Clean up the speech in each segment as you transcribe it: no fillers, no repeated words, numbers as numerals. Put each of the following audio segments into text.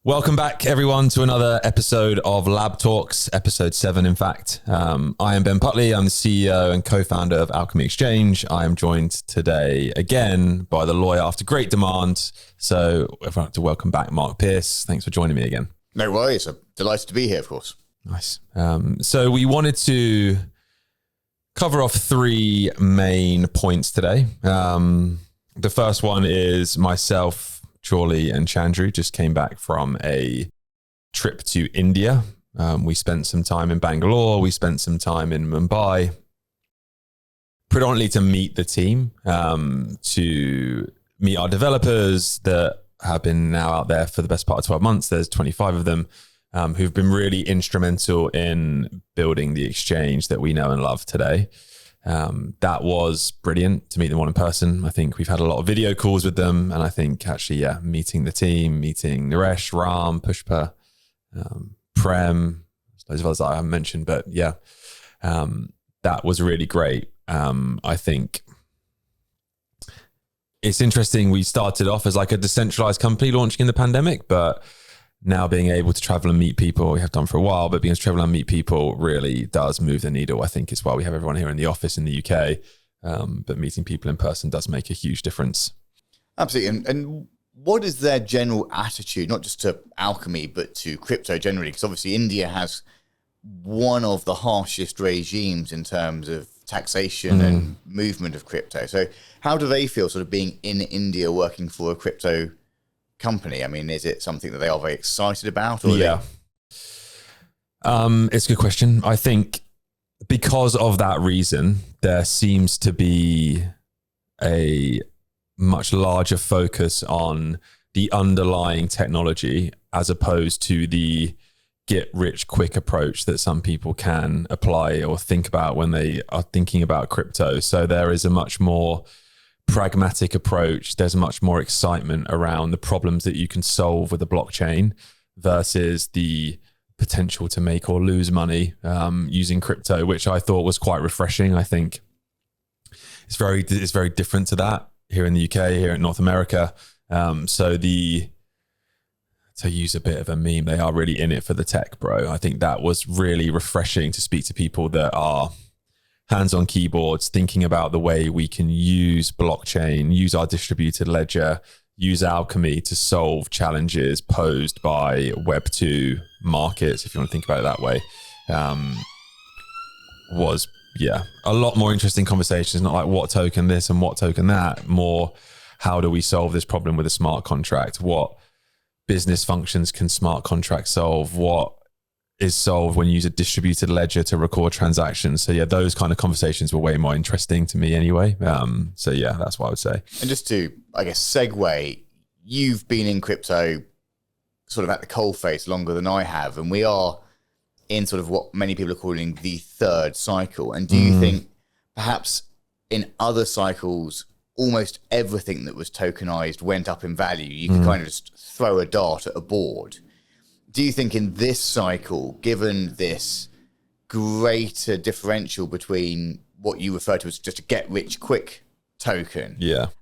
Welcome back, everyone, to another episode of LabTalks, episode 7, in fact. I am Ben Putley. I'm the CEO and co-founder of Alkimi Exchange. I am joined today again by the lawyer after great demand. So I'd like to welcome back Mark Pearce. Thanks for joining me again. No worries. I'm delighted to be here, of course. Nice. So we wanted to cover off 3 main points today. The first one is myself, Chorley and Chandru just came back from a trip to India. We spent some time in Bangalore. We spent some time in Mumbai, predominantly to meet the team, to meet our developers that have been now out there for the best part of 12 months. There's 25 of them who've been really instrumental in building the exchange that we know and love today. That was brilliant to meet them all in person. I think we've had a lot of video calls with them, and I think actually, meeting the team, meeting Naresh, Ram, Pushpa, Prem, those of us that I haven't mentioned, but that was really great. I think it's interesting. We started off as like a decentralized company launching in the pandemic, but now being able to travel and meet people, we have done for a while, but being able to travel and meet people really does move the needle. I think it's why we have everyone here in the office in the UK, but meeting people in person does make a huge difference. Absolutely. And what is their general attitude, not just to Alkimi, but to crypto generally? Because obviously India has one of the harshest regimes in terms of taxation and movement of crypto. So how do they feel sort of being in India working for a crypto company? I mean, is it something that they are very excited about? Or it's a good question. I think because of that reason, there seems to be a much larger focus on the underlying technology as opposed to the get rich quick approach that some people can apply or think about when they are thinking about crypto. So there is a much more pragmatic approach. There's much more excitement around the problems that you can solve with a blockchain versus the potential to make or lose money using crypto, which I thought was quite refreshing. I think it's very different to that here in the UK, here in North America. To use a bit of a meme, they are really in it for the tech, bro. I think that was really refreshing to speak to people that are hands on keyboards, thinking about the way we can use blockchain, use our distributed ledger, use Alkimi to solve challenges posed by Web2 markets, if you want to think about it that way, was a lot more interesting conversations, not like what token this and what token that, more how do we solve this problem with a smart contract? What business functions can smart contracts solve? What is solved when you use a distributed ledger to record transactions? So those kind of conversations were way more interesting to me anyway. That's what I would say. And just to, I guess, segue, you've been in crypto sort of at the coalface longer than I have, and we are in sort of what many people are calling the third cycle. And do you think perhaps in other cycles, almost everything that was tokenized went up in value? You could kind of just throw a dart at a board. Do you think in this cycle, given this greater differential between what you refer to as just a get-rich-quick token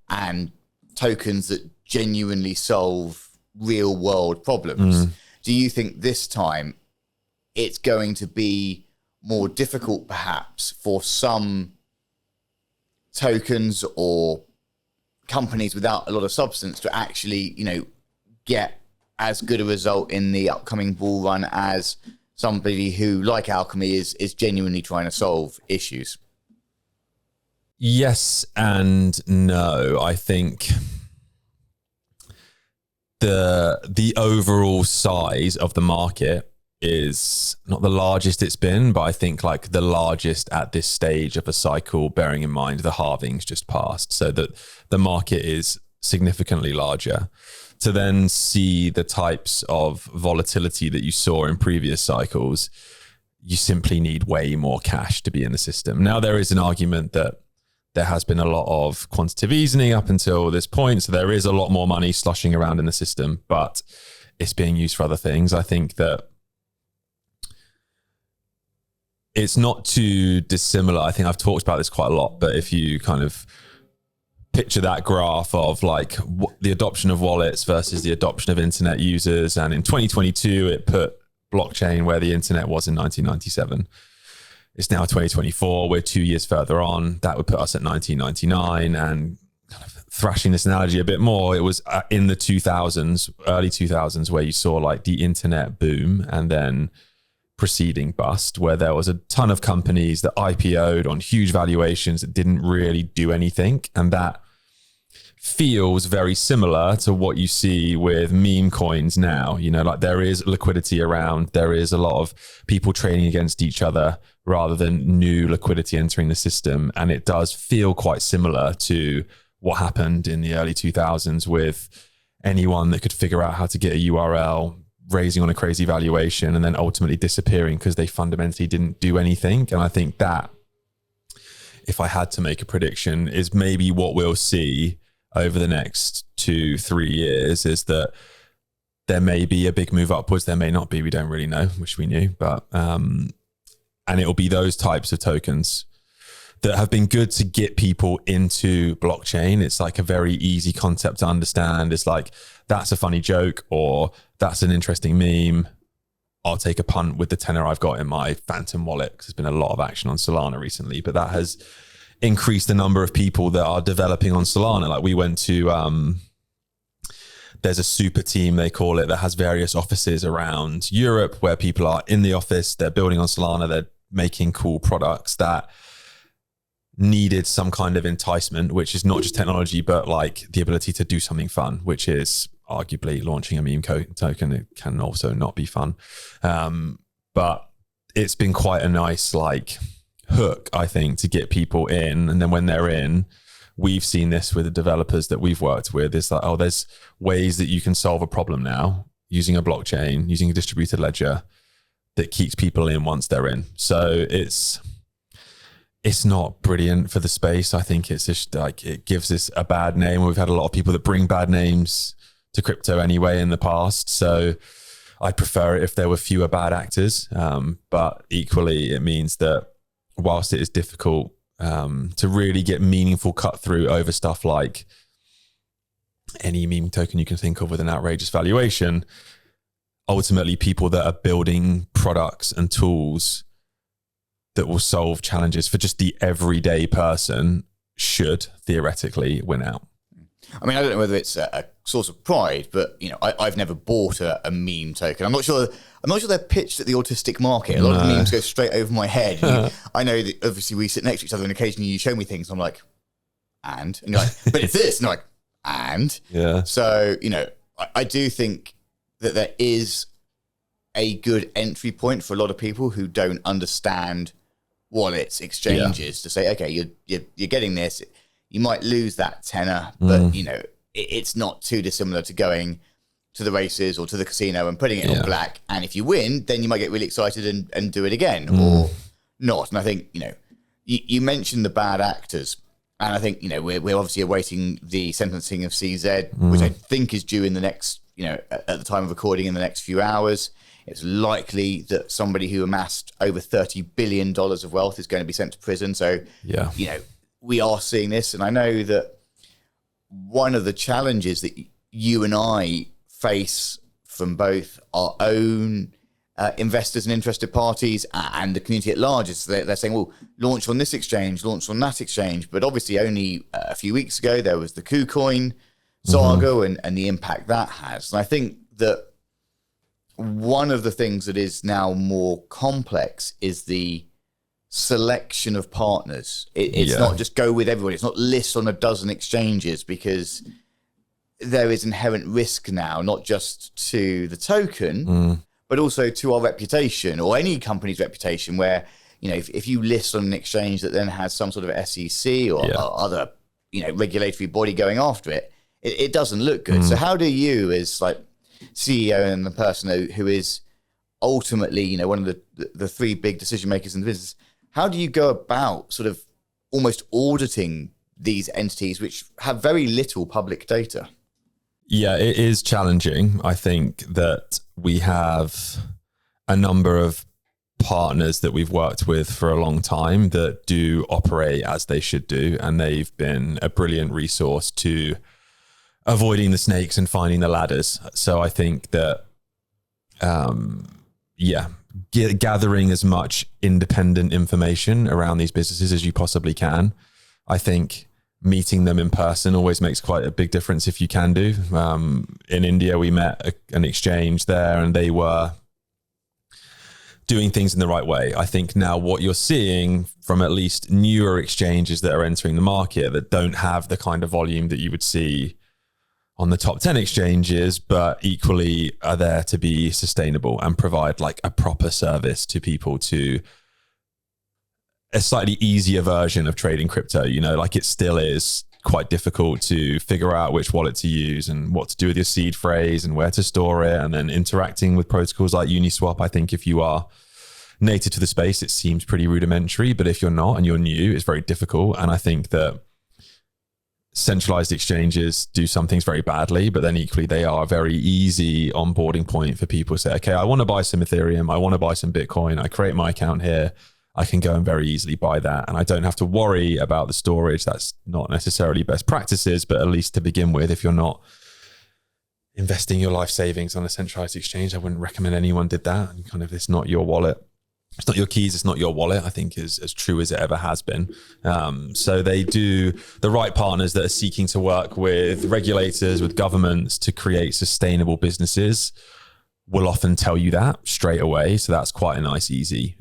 and tokens that genuinely solve real-world problems, do you think this time it's going to be more difficult, perhaps, for some tokens or companies without a lot of substance to actually, get as good a result in the upcoming bull run as somebody who, like Alkimi, is genuinely trying to solve issues? Yes and no. I think the overall size of the market is not the largest it's been, but I think like the largest at this stage of a cycle, bearing in mind the halving's just passed, so that the market is significantly larger. To then see the types of volatility that you saw in previous cycles, you simply need way more cash to be in the system. Now, there is an argument that there has been a lot of quantitative easing up until this point, so there is a lot more money sloshing around in the system, but it's being used for other things. I think that it's not too dissimilar. I think I've talked about this quite a lot, but if you kind of picture that graph of like the adoption of wallets versus the adoption of internet users. And in 2022, it put blockchain where the internet was in 1997. It's now 2024. We're 2 years further on. That would put us at 1999. And kind of thrashing this analogy a bit more, it was in the 2000s, early 2000s, where you saw like the internet boom and then preceding bust, where there was a ton of companies that IPO'd on huge valuations that didn't really do anything. And that feels very similar to what you see with meme coins now. You know, like there is liquidity around, there is a lot of people trading against each other rather than new liquidity entering the system. And it does feel quite similar to what happened in the early 2000s with anyone that could figure out how to get a URL raising on a crazy valuation and then ultimately disappearing because they fundamentally didn't do anything. And I think that, if I had to make a prediction, is maybe what we'll see over the next 2-3 years, is that there may be a big move upwards, there may not be, we don't really know, wish we knew, but and it'll be those types of tokens that have been good to get people into blockchain. It's like a very easy concept to understand. It's like, that's a funny joke, or that's an interesting meme. I'll take a punt with the tenor I've got in my Phantom wallet, because there's been a lot of action on Solana recently, but that has increased the number of people that are developing on Solana. Like we went to, there's a super team, they call it, that has various offices around Europe where people are in the office, they're building on Solana, they're making cool products that needed some kind of enticement, which is not just technology, but like the ability to do something fun, which is arguably launching a meme token. It can also not be fun. But it's been quite a nice like hook, I think, to get people in. And then when they're in, we've seen this with the developers that we've worked with. It's like, oh, there's ways that you can solve a problem now using a blockchain, using a distributed ledger that keeps people in once they're in. So it's not brilliant for the space. I think it's just like, it gives this a bad name. We've had a lot of people that bring bad names to crypto anyway in the past. So I'd prefer it if there were fewer bad actors. But equally, it means that whilst it is difficult to really get meaningful cut through over stuff like any meme token you can think of with an outrageous valuation, ultimately people that are building products and tools that will solve challenges for just the everyday person should theoretically win out. I mean, I don't know whether it's a source of pride, but you know, I've never bought a meme token. I'm not sure they're pitched at the autistic market. A lot of memes go straight over my head. I know that obviously we sit next to each other and occasionally you show me things and I'm like, and you're like, but it's this, and I'm like, and yeah. So, you know, I do think that there is a good entry point for a lot of people who don't understand wallets, exchanges, to say, okay, you're getting this. You might lose that tenner, but you know, it's not too dissimilar to going to the races or to the casino and putting it on black. And if you win, then you might get really excited and do it again or not. And I think, you know, you mentioned the bad actors. And I think, you know, we're obviously awaiting the sentencing of CZ, which I think is due in the next, you know, at the time of recording in the next few hours. It's likely that somebody who amassed over $30 billion of wealth is going to be sent to prison. So, you know, we are seeing this. And I know that one of the challenges that you and I face from both our own investors and interested parties and the community at large is they're saying, well, launch on this exchange, launch on that exchange. But obviously only a few weeks ago, there was the KuCoin saga and the impact that has. And I think that one of the things that is now more complex is the selection of partners. It's not just go with everybody. It's not list on a dozen exchanges, because there is inherent risk now, not just to the token, but also to our reputation or any company's reputation, where, you know, if you list on an exchange that then has some sort of SEC or other, you know, regulatory body going after it, it doesn't look good. So how do you, as like CEO and the person who is ultimately, you know, one of the three big decision makers in the business, how do you go about sort of almost auditing these entities which have very little public data? Yeah, it is challenging. I think that we have a number of partners that we've worked with for a long time that do operate as they should do. And they've been a brilliant resource to avoiding the snakes and finding the ladders. So I think that, gathering as much independent information around these businesses as you possibly can. I think meeting them in person always makes quite a big difference if you can do. In India, we met an exchange there and they were doing things in the right way. I think now what you're seeing from at least newer exchanges that are entering the market that don't have the kind of volume that you would see on the top 10 exchanges, but equally are there to be sustainable and provide like a proper service to people, to a slightly easier version of trading crypto. You know, like it still is quite difficult to figure out which wallet to use and what to do with your seed phrase and where to store it, and then interacting with protocols like Uniswap. I think if you are native to the space, it seems pretty rudimentary, but if you're not and you're new, it's very difficult. And I think that centralized exchanges do some things very badly, but then equally they are a very easy onboarding point for people to say, okay, I want to buy some Ethereum, I want to buy some Bitcoin, I create my account here, I can go and very easily buy that. And I don't have to worry about the storage. That's not necessarily best practices, but at least to begin with, if you're not investing your life savings on a centralized exchange, I wouldn't recommend anyone did that. And kind of, it's not your wallet. It's not your keys. It's not your wallet, I think is as true as it ever has been. So they do the right partners that are seeking to work with regulators, with governments to create sustainable businesses will often tell you that straight away. So that's quite a nice, easy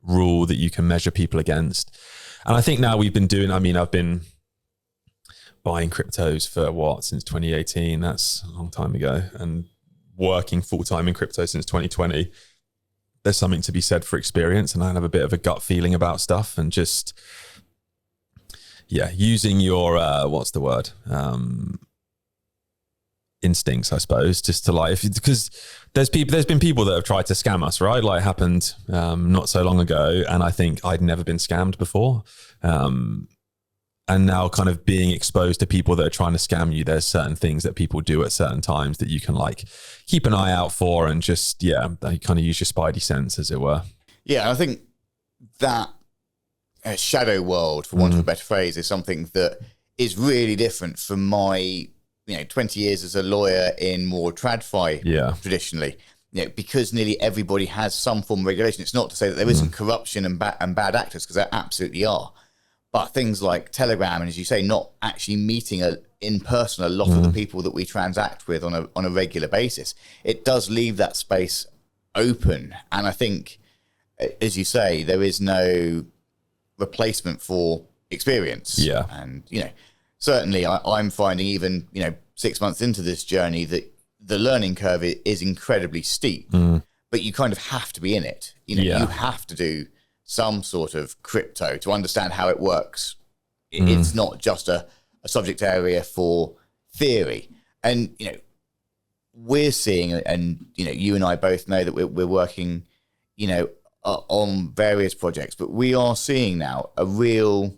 rule that you can measure people against. And I think now we've been doing, I've been buying cryptos for since 2018. That's a long time ago. And working full-time in crypto since 2020. There's something to be said for experience, and I have a bit of a gut feeling about stuff, and just, using your, instincts, I suppose, just to because there's been people that have tried to scam us, right? Like happened not so long ago, and I think I'd never been scammed before. And now kind of being exposed to people that are trying to scam you, there's certain things that people do at certain times that you can like keep an eye out for, and just, they kind of use your spidey sense, as it were. Yeah, I think that shadow world, for want of a better phrase, is something that is really different from my 20 years as a lawyer in more TradFi traditionally. Because nearly everybody has some form of regulation. It's not to say that there isn't corruption and bad actors, because there absolutely are. But things like Telegram, and as you say, not actually meeting in person a lot of the people that we transact with on a regular basis, it does leave that space open. And I think, as you say, there is no replacement for experience. Yeah. And, certainly I'm finding even, 6 months into this journey that the learning curve is incredibly steep, but you kind of have to be in it. You have to do some sort of crypto to understand how it works. It's not just a subject area for theory. And, we're seeing, and, you and I both know that we're working, on various projects, but we are seeing now a real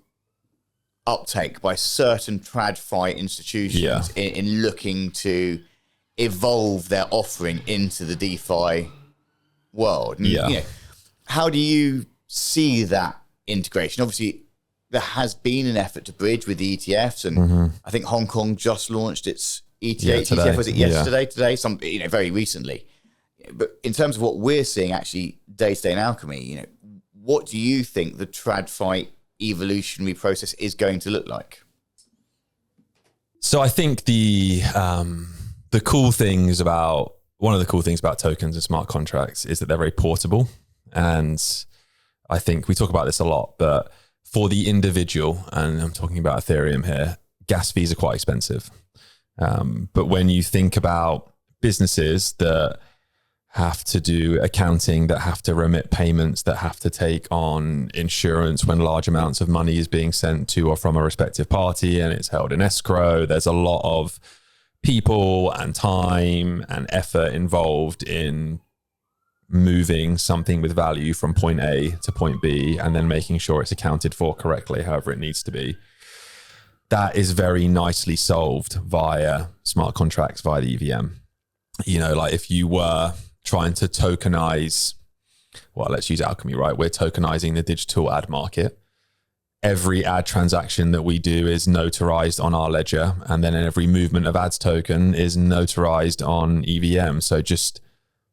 uptake by certain TradFi institutions in looking to evolve their offering into the DeFi world. And, how do you see that integration? Obviously, there has been an effort to bridge with the ETFs, and I think Hong Kong just launched its ETF. ETF, was it yesterday? Today, very recently. But in terms of what we're seeing actually day to day in Alkimi, what do you think the TradFi evolutionary process is going to look like? So I think one of the cool things about tokens and smart contracts is that they're very portable. And I think we talk about this a lot, but for the individual, and I'm talking about Ethereum here, gas fees are quite expensive. But when you think about businesses that have to do accounting, that have to remit payments, that have to take on insurance when large amounts of money is being sent to or from a respective party and it's held in escrow, there's a lot of people and time and effort involved in moving something with value from point A to point B and then making sure it's accounted for correctly, however it needs to be. That is very nicely solved via smart contracts, via the EVM. Like if you were trying to tokenize well, let's use Alkimi, right? We're tokenizing the digital ad market. Every ad transaction that we do is notarized on our ledger, and then every movement of ads token is notarized on EVM. So just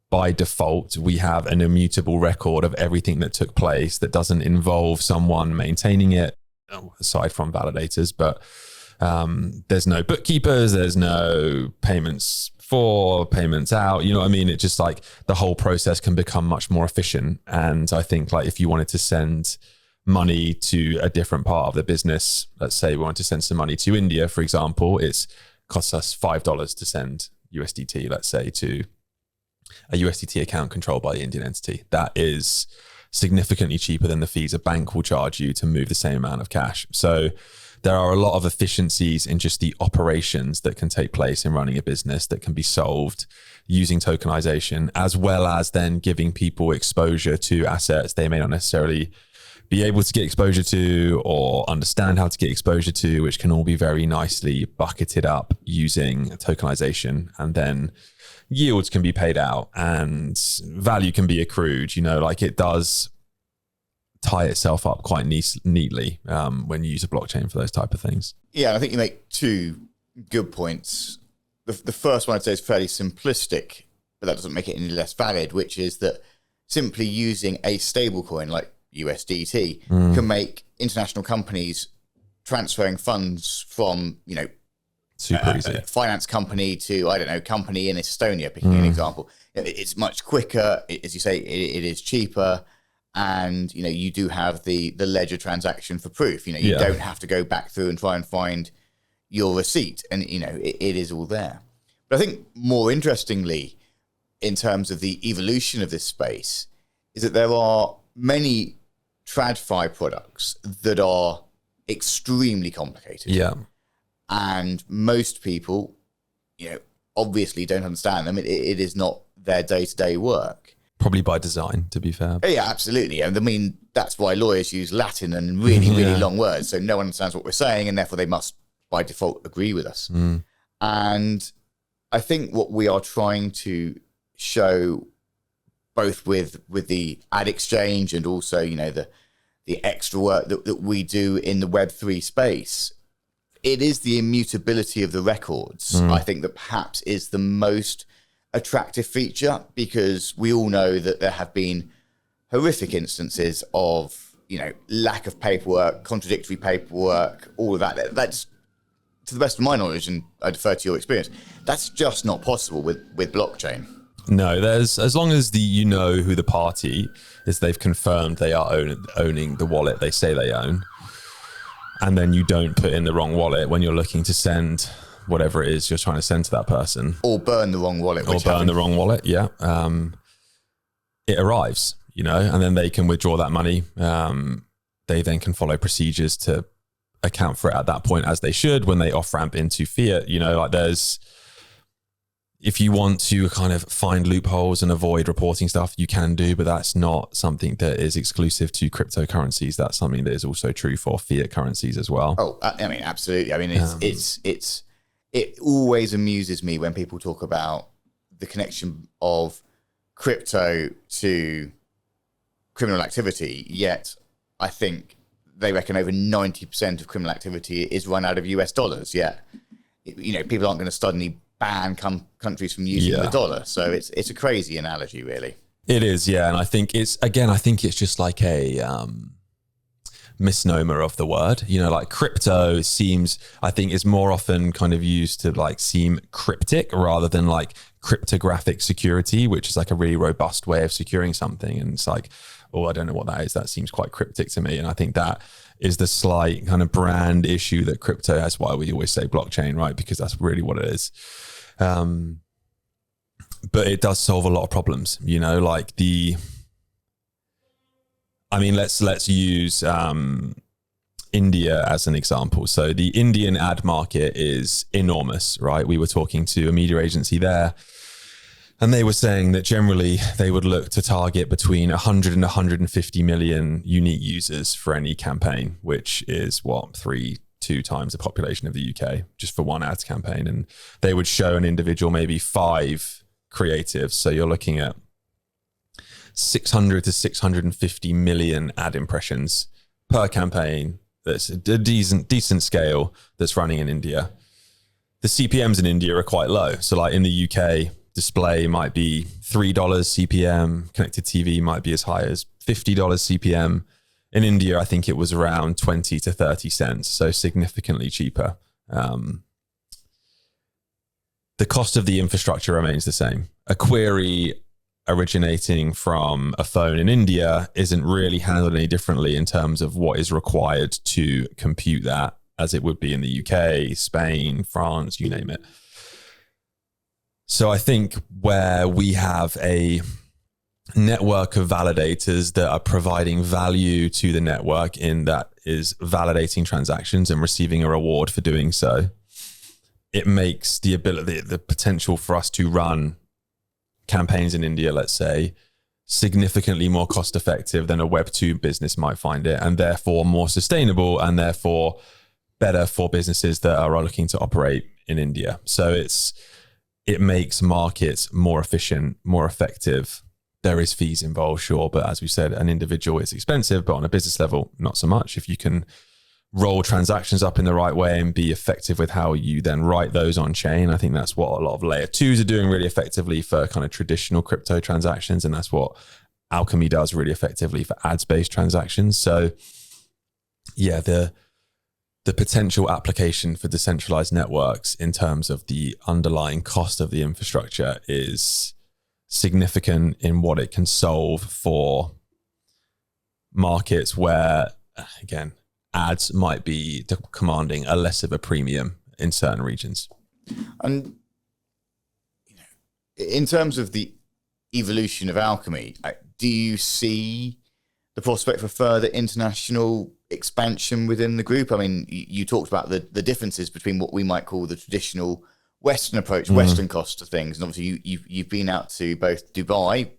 by default, we have an immutable record of everything that took place that doesn't involve someone maintaining it, aside from validators. But there's no bookkeepers, there's no payments for, payments out, you know what I mean? It just like the whole process can become much more efficient. And I think like if you wanted to send money to a different part of the business, let's say we want to send some money to India, for example, it costs us $5 to send USDT, let's say, to a USDT account controlled by the Indian entity. That is significantly cheaper than the fees a bank will charge you to move the same amount of cash. So there are a lot of efficiencies in just the operations that can take place in running a business that can be solved using tokenization, as well as then giving people exposure to assets they may not necessarily be able to get exposure to or understand how to get exposure to, which can all be very nicely bucketed up using tokenization. And then yields can be paid out and value can be accrued, you know, like it does tie itself up quite neatly when you use a blockchain for those type of things. Yeah, I think you make two good points. The first one I'd say is fairly simplistic, but that doesn't make it any less valid, which is that simply using a stable coin like USDT can make international companies transferring funds from, you know, super easy finance company to, I don't know, company in Estonia, picking an example. It's much quicker. As you say, it is cheaper. And, you know, you do have the ledger transaction for proof. You know, you don't have to go back through and try and find your receipt. And, you know, it is all there. But I think more interestingly, in terms of the evolution of this space, is that there are many TradFi products that are extremely complicated. Yeah. And most people, you know, obviously don't understand them. It is not their day-to-day work. Probably by design, to be fair. Yeah, absolutely. And I mean, that's why lawyers use Latin and really, really long words. So no one understands what we're saying, and therefore they must, by default, agree with us. And I think what we are trying to show, both with the ad exchange and also, you know, the extra work that we do in the Web3 space, it is the immutability of the records, I think, that perhaps is the most attractive feature, because we all know that there have been horrific instances of, you know, lack of paperwork, contradictory paperwork, all of that. That's, to the best of my knowledge, and I defer to your experience, that's just not possible with blockchain. No, there's, as long as you know who the party is, they've confirmed they are owning the wallet they say they own, and then you don't put in the wrong wallet when you're looking to send whatever it is you're trying to send to that person. Or burn the wrong wallet. The wrong wallet, yeah. It arrives, you know, and then they can withdraw that money. They then can follow procedures to account for it at that point, as they should, when they off-ramp into fiat. You know, like there's, if you want to kind of find loopholes and avoid reporting stuff, you can do, but that's not something that is exclusive to cryptocurrencies. That's something that is also true for fiat currencies as well. Oh, I mean, absolutely. I mean, it always amuses me when people talk about the connection of crypto to criminal activity, yet I think they reckon over 90% of criminal activity is run out of US dollars. Yet, you know, people aren't going to suddenly ban countries from using the dollar. So it's a crazy analogy, really. It is, yeah. And I think it's just like a misnomer of the word, you know, like crypto seems, I think, is more often kind of used to like seem cryptic rather than like cryptographic security, which is like a really robust way of securing something. And it's like, oh, I don't know what that is. That seems quite cryptic to me. And I think that is the slight kind of brand issue that crypto has, why we always say blockchain, right? Because that's really what it is. But it does solve a lot of problems, you know, like let's use India as an example. So the Indian ad market is enormous, right? We were talking to a media agency there, and they were saying that generally they would look to target between 100 and 150 million unique users for any campaign, which is two times the population of the UK just for one ads campaign. And they would show an individual maybe 5 creatives. So you're looking at 600 to 650 million ad impressions per campaign. That's a decent scale that's running in India. The CPMs in India are quite low. So like in the UK, display might be $3 CPM, connected TV might be as high as $50 CPM. In India, I think it was around 20 to 30 cents, so significantly cheaper. The cost of the infrastructure remains the same. A query originating from a phone in India isn't really handled any differently in terms of what is required to compute that as it would be in the UK, Spain, France, you name it. So I think where we have a network of validators that are providing value to the network in that is validating transactions and receiving a reward for doing so, it makes the potential for us to run campaigns in India, let's say, significantly more cost effective than a Web2 business might find it, and therefore more sustainable, and therefore better for businesses that are looking to operate in India. So it makes markets more efficient, more effective. There is fees involved, sure, but as we said, an individual is expensive, but on a business level, not so much. If you can roll transactions up in the right way and be effective with how you then write those on chain, I think that's what a lot of layer twos are doing really effectively for kind of traditional crypto transactions. And that's what Alkimi does really effectively for ads-based transactions. So yeah, the potential application for decentralized networks in terms of the underlying cost of the infrastructure is significant in what it can solve for markets where, again, ads might be commanding a less of a premium in certain regions. And in terms of the evolution of Alkimi, do you see the prospect for further international expansion within the group? I mean, you talked about the differences between what we might call the traditional Western approach, Western cost to things. And obviously you've been out to both Dubai,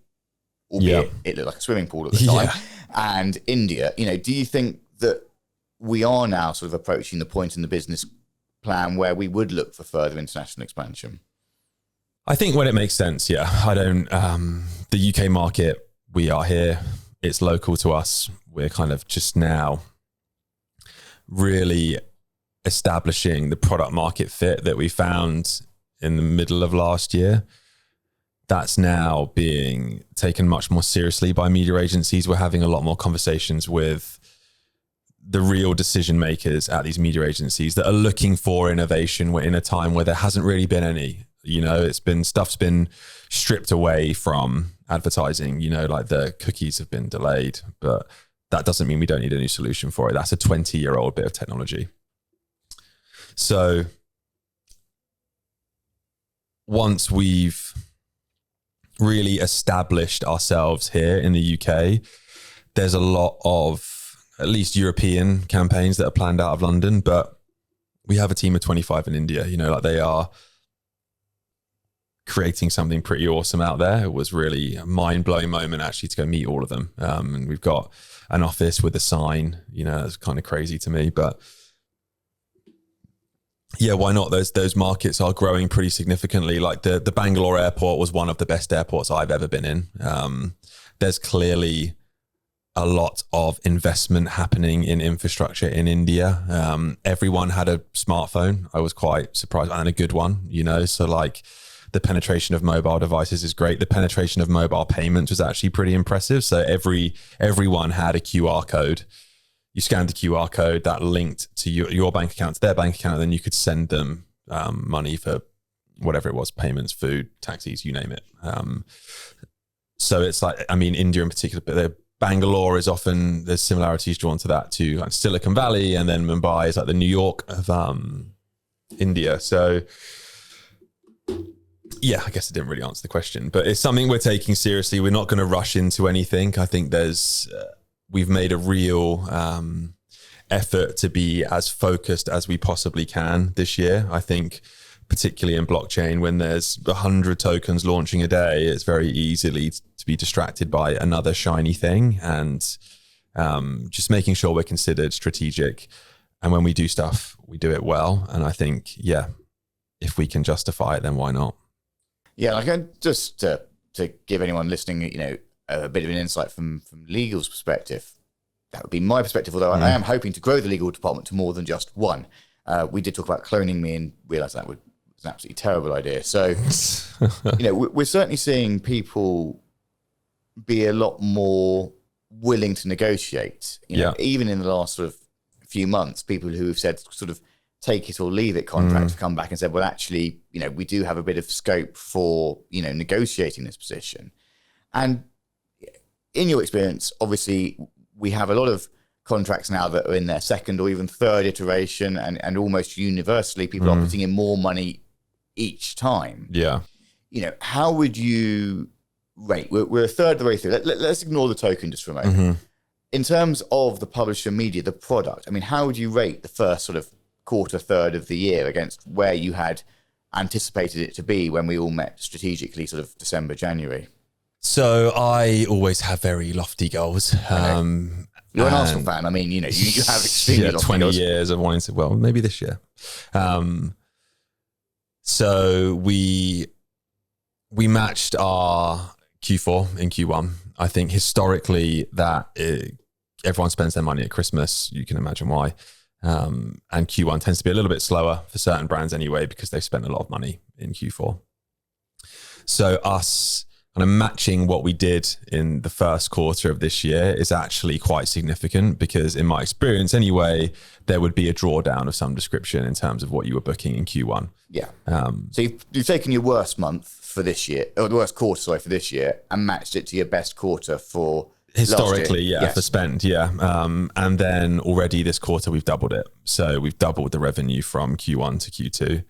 albeit it looked like a swimming pool at the time, and India. Do you think that we are now sort of approaching the point in the business plan where we would look for further international expansion? I think when it makes sense, yeah. I don't, the UK market, we are here. It's local to us. We're kind of just now really establishing the product market fit that we found in the middle of last year. That's now being taken much more seriously by media agencies. We're having a lot more conversations with the real decision makers at these media agencies that are looking for innovation in a time where there hasn't really been any. Stuff's been stripped away from advertising, like the cookies have been delayed, but that doesn't mean we don't need a new solution for it. That's a 20-year-old bit of technology. So once we've really established ourselves here in the UK, there's a lot of at least European campaigns that are planned out of London, but we have a team of 25 in India, they are creating something pretty awesome out there. It was really a mind-blowing moment actually to go meet all of them. And we've got an office with a sign, it's kind of crazy to me, but yeah, why not? Those markets are growing pretty significantly. Like the Bangalore airport was one of the best airports I've ever been in. There's clearly a lot of investment happening in infrastructure in India. Everyone had a smartphone. I was quite surprised, and a good one, so like the penetration of mobile devices is great. The penetration of mobile payments was actually pretty impressive. So everyone had a QR code. You scanned the QR code that linked to your bank account, to their bank account, and then you could send them money for whatever it was, payments, food, taxis, you name it. So it's like, India in particular, but Bangalore is often, there's similarities drawn to that too, like Silicon Valley, and then Mumbai is like the New York of India. So yeah, I guess it didn't really answer the question, but it's something we're taking seriously. We're not going to rush into anything. I think we've made a real effort to be as focused as we possibly can this year. I think particularly in blockchain, when there's 100 tokens launching a day, it's very easily to be distracted by another shiny thing, and just making sure we're considered strategic. And when we do stuff, we do it well. And I think, if we can justify it, then why not? Yeah, just to give anyone listening, a bit of an insight from legal's perspective, that would be my perspective, although I am hoping to grow the legal department to more than just one. We did talk about cloning me and realised that was an absolutely terrible idea. So, we're certainly seeing people be a lot more willing to negotiate. Even in the last sort of few months, people who have said sort of take it or leave it contracts have come back and said, well, actually, we do have a bit of scope for, negotiating this position. And in your experience, obviously, we have a lot of contracts now that are in their second or even third iteration, and almost universally people are putting in more money each time. Yeah. How would you rate? We're a third of the way through. Let's ignore the token just for a moment. In terms of the publisher media, the product, I mean, how would you rate the first sort of quarter, third of the year against where you had anticipated it to be when we all met strategically sort of December, January? So I always have very lofty goals. You're an Arsenal fan. I mean, you have extremely lofty 20 goals. years of wanting to, well, maybe this year. So we matched our Q4 in Q1. I think historically everyone spends their money at Christmas. You can imagine why. And Q1 tends to be a little bit slower for certain brands anyway, because they've spent a lot of money in Q4. So us kind of matching what we did in the first quarter of this year is actually quite significant, because in my experience anyway, there would be a drawdown of some description in terms of what you were booking in Q1. Yeah. So you've taken your worst month for this year, or the worst quarter, sorry, for this year, and matched it to your best quarter for historically, yes. for spend, and then already this quarter we've doubled it. So we've doubled the revenue from Q1 to Q2.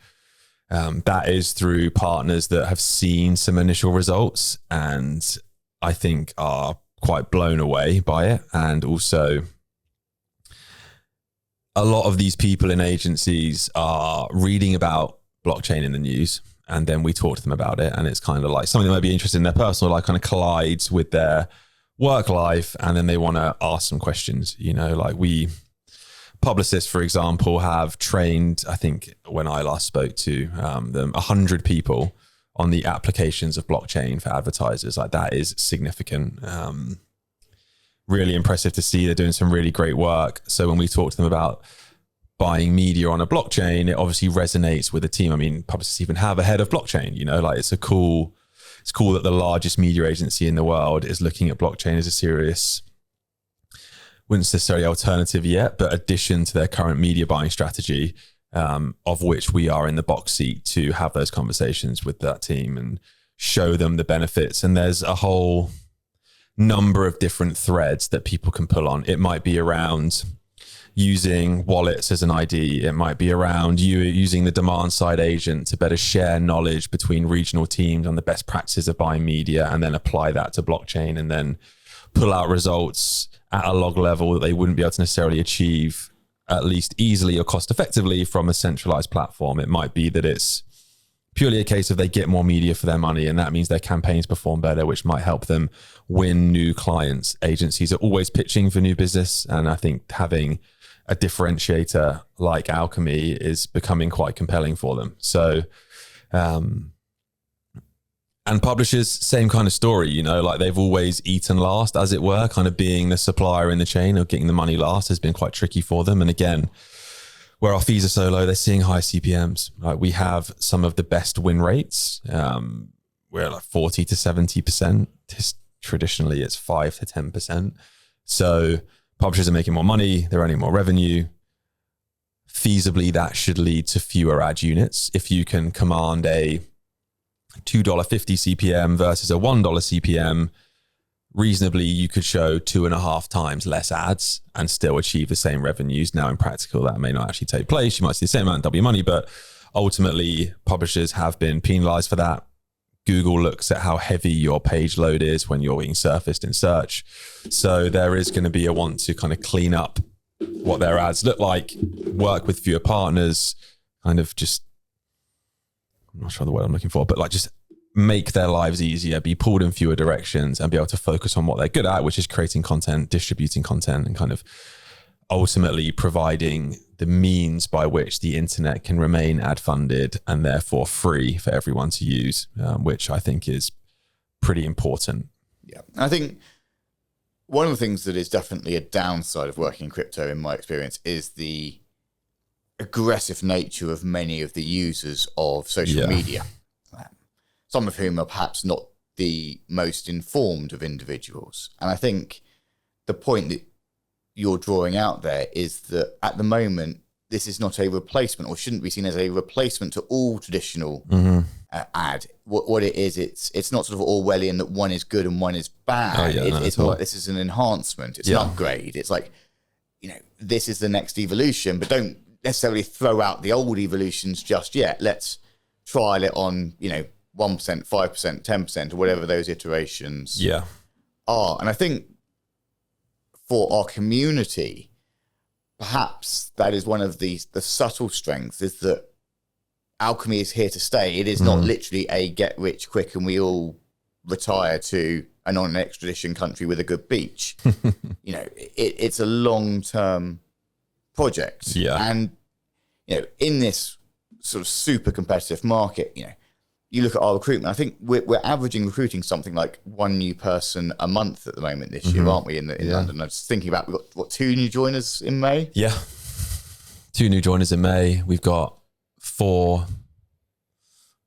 That is through partners that have seen some initial results and I think are quite blown away by it. And also a lot of these people in agencies are reading about blockchain in the news, and then we talk to them about it, and it's kind of like something that might be interesting in their personal life kind of collides with their work life, and then they want to ask some questions. Like publicists, for example, have trained, I think when I last spoke to them, 100 people on the applications of blockchain for advertisers. Like that is significant. Really impressive to see. They're doing some really great work. So when we talk to them about buying media on a blockchain, it obviously resonates with the team. I mean, publicists even have a head of blockchain, like it's cool that the largest media agency in the world is looking at blockchain as a serious, wouldn't necessarily alternative yet, but addition to their current media buying strategy, of which we are in the box seat to have those conversations with that team and show them the benefits. And there's a whole number of different threads that people can pull on. It might be around using wallets as an ID. It might be around you using the demand side agent to better share knowledge between regional teams on the best practices of buying media, and then apply that to blockchain and then pull out results at a log level that they wouldn't be able to necessarily achieve at least easily or cost effectively from a centralized platform. It might be that it's purely a case of they get more media for their money, and that means their campaigns perform better, which might help them win new clients. Agencies are always pitching for new business, and I think having a differentiator like Alkimi is becoming quite compelling for them. So, and publishers, same kind of story, like they've always eaten last, as it were, kind of being the supplier in the chain or getting the money last has been quite tricky for them. And again, where our fees are so low, they're seeing high CPMs. Like we have some of the best win rates. We're like 40 to 70%. Traditionally, it's 5 to 10%. So publishers are making more money. They're earning more revenue. Feasibly, that should lead to fewer ad units. If you can command a $2.50 CPM versus a $1 CPM, reasonably you could show 2.5 times less ads and still achieve the same revenues. Now in practical, that may not actually take place. You might see the same amount and double your money, but ultimately publishers have been penalized for that. Google looks at how heavy your page load is when you're being surfaced in search. So there is going to be a want to kind of clean up what their ads look like, work with fewer partners, kind of just, I'm not sure the word I'm looking for, but like just make their lives easier, be pulled in fewer directions and be able to focus on what they're good at, which is creating content, distributing content, and kind of ultimately providing the means by which the internet can remain ad funded and therefore free for everyone to use, which I think is pretty important. Yeah. I think one of the things that is definitely a downside of working in crypto, in my experience, is the aggressive nature of many of the users of social media, some of whom are perhaps not the most informed of individuals. And I think the point that you're drawing out there is that at the moment, this is not a replacement, or shouldn't be seen as a replacement to all traditional ad. What it is, it's not sort of Orwellian that one is good and one is bad. It's more like this is an enhancement. It's an upgrade. It's like, this is the next evolution, but don't necessarily throw out the old evolutions just yet. Let's trial it on, 1%, 5%, 10%, or whatever those iterations are. And I think for our community, perhaps that is one of the subtle strengths, is that Alkimi is here to stay. It is not literally a get rich quick and we all retire to a non-extradition country with a good beach. It's a long-term project. And, in this sort of super competitive market, you look at our recruitment, I think we're averaging recruiting something like one new person a month at the moment this year, aren't we, in London? I was thinking about, we've got, 2 new joiners in May? Yeah. 2 new joiners in May. We've got 4,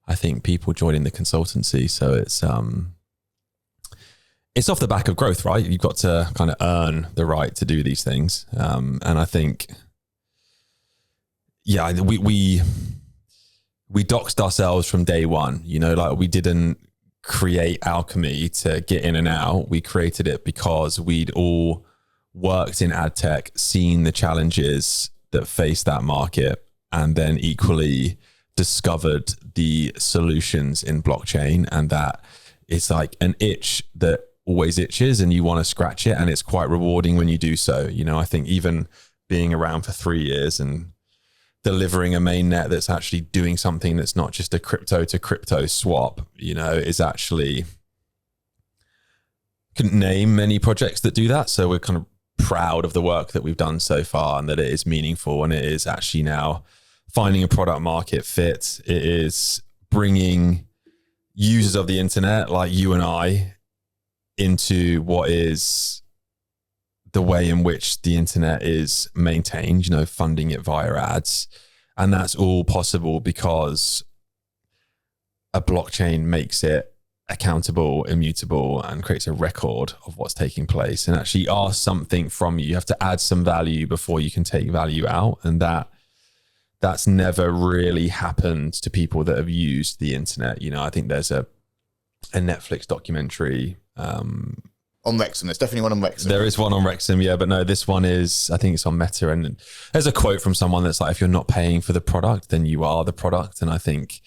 I think, people joining the consultancy. So it's off the back of growth, right? You've got to kind of earn the right to do these things. And I think, we doxed ourselves from day one, like we didn't create Alkimi to get in and out. We created it because we'd all worked in ad tech, seen the challenges that face that market, and then equally discovered the solutions in blockchain. And that it's like an itch that always itches and you want to scratch it. And it's quite rewarding when you do so. I think even being around for 3 years and delivering a mainnet that's actually doing something that's not just a crypto to crypto swap, is actually, couldn't name many projects that do that. So we're kind of proud of the work that we've done so far, and that it is meaningful, and it is actually now finding a product market fit. It is bringing users of the internet like you and I into what is the way in which the internet is maintained, funding it via ads. And that's all possible because a blockchain makes it accountable, immutable, and creates a record of what's taking place, and actually asks something from you. You have to add some value before you can take value out. And that's never really happened to people that have used the internet. I think there's a Netflix documentary, on Wrexham. There's definitely one on Wrexham. There is one on Wrexham, yeah, but no, this one is, I think it's on Meta, and there's a quote from someone that's like, if you're not paying for the product, then you are the product. And I think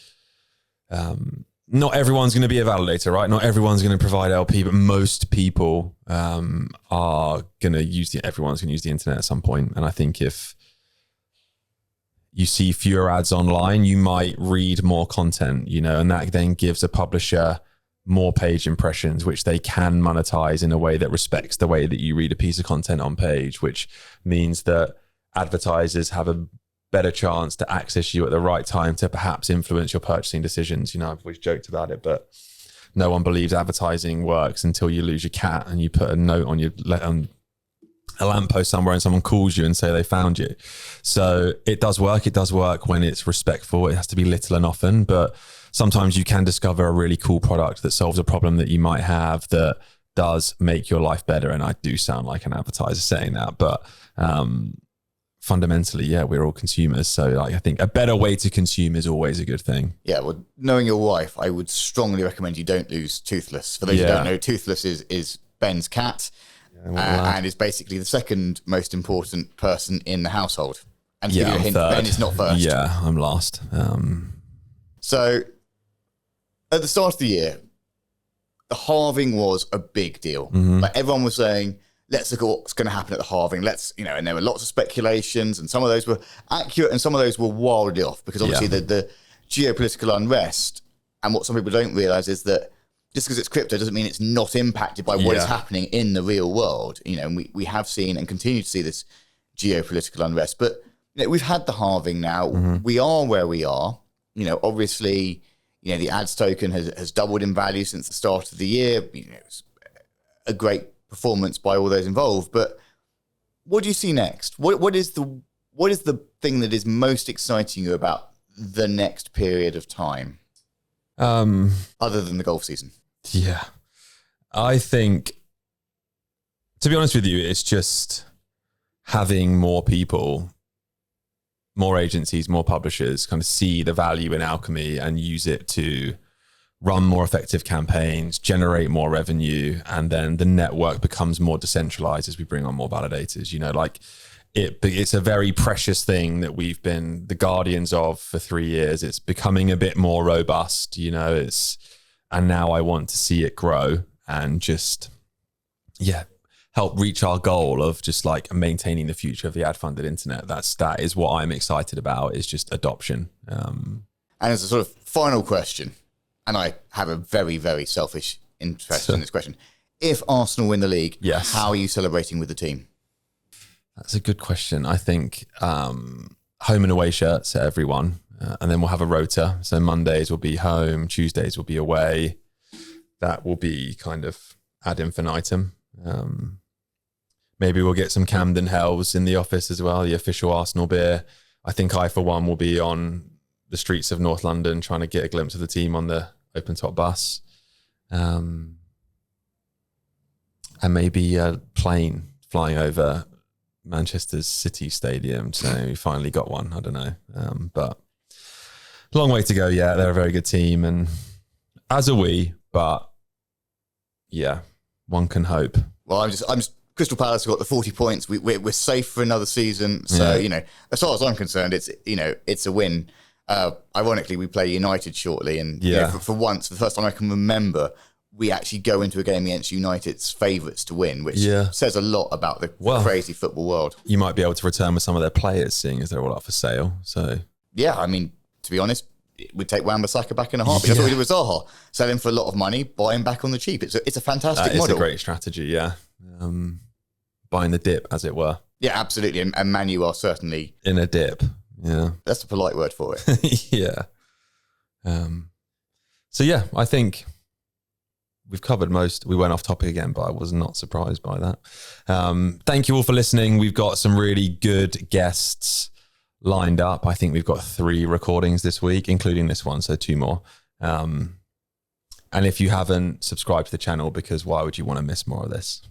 not everyone's going to be a validator, right? Not everyone's going to provide LP, but most people are going to everyone's going to use the internet at some point. And I think if you see fewer ads online, you might read more content, and that then gives a publisher more page impressions, which they can monetize in a way that respects the way that you read a piece of content on page, which means that advertisers have a better chance to access you at the right time to perhaps influence your purchasing decisions. I've always joked about it, but no one believes advertising works until you lose your cat and you put a note on a lamppost somewhere and someone calls you and say they found you. So it does work. It does work when it's respectful. It has to be little and often, but sometimes you can discover a really cool product that solves a problem that you might have that does make your life better. And I do sound like an advertiser saying that, but fundamentally, we're all consumers. So I think a better way to consume is always a good thing. Yeah, well, knowing your wife, I would strongly recommend you don't lose Toothless. For those who don't know, Toothless is Ben's cat, and is basically the second most important person in the household. And to give you a hint, Ben is not first. Yeah, I'm last. So at the start of the year, the halving was a big deal. Like everyone was saying, let's look at what's going to happen at the halving. And there were lots of speculations, and some of those were accurate and some of those were wildly off, because obviously the geopolitical unrest, and what some people don't realize is that just because it's crypto doesn't mean it's not impacted by what is happening in the real world. And we have seen and continue to see this geopolitical unrest. But we've had the halving now. We are where we are. Obviously, the ads token has doubled in value since the start of the year. a great performance by all those involved. But what do you see next? What is the thing that is most exciting you about the next period of time, other than the golf season? Yeah, I think, to be honest with you, it's just having more people, more agencies, more publishers kind of see the value in Alkimi and use it to run more effective campaigns, generate more revenue, and then the network becomes more decentralized as we bring on more validators. Like it's a very precious thing that we've been the guardians of for 3 years. It's becoming a bit more robust, and now I want to see it grow and just, help reach our goal of just like maintaining the future of the ad-funded internet. That is what I'm excited about, is just adoption. And as a sort of final question, and I have a very, very selfish interest in this question. If Arsenal win the league, yes, how are you celebrating with the team? That's a good question. I think home and away shirts at everyone, and then we'll have a rota. So Mondays will be home, Tuesdays will be away. That will be kind of ad infinitum. Maybe we'll get some Camden Hells in the office as well, the official Arsenal beer. I think I, for one, will be on the streets of North London trying to get a glimpse of the team on the open top bus. And maybe a plane flying over Manchester's City Stadium. So we finally got one. I don't know. But long way to go. Yeah, they're a very good team. And as are we, but yeah, one can hope. Well, I'm just Crystal Palace have got the 40 points. We're safe for another season. So, as far as I'm concerned, it's a win. Ironically, we play United shortly. And for once, for the first time I can remember, we actually go into a game against United's favourites to win, which says a lot about the crazy football world. You might be able to return with some of their players, seeing as they're all up for sale. So yeah, I mean, to be honest, we'd take Wan-Bissaka back in a heartbeat. That's what we did with Zaha. Sell him for a lot of money, buy him back on the cheap. It's a fantastic model. It's a great strategy, yeah. Buying the dip, as it were. Yeah, absolutely. And Man U are certainly in a dip. Yeah. That's the polite word for it. Yeah. So yeah, I think we've covered most. We went off topic again, but I was not surprised by that. Thank you all for listening. We've got some really good guests lined up. I think we've got 3 recordings this week, including this one, so 2 more. And if you haven't, subscribe to the channel, because why would you want to miss more of this?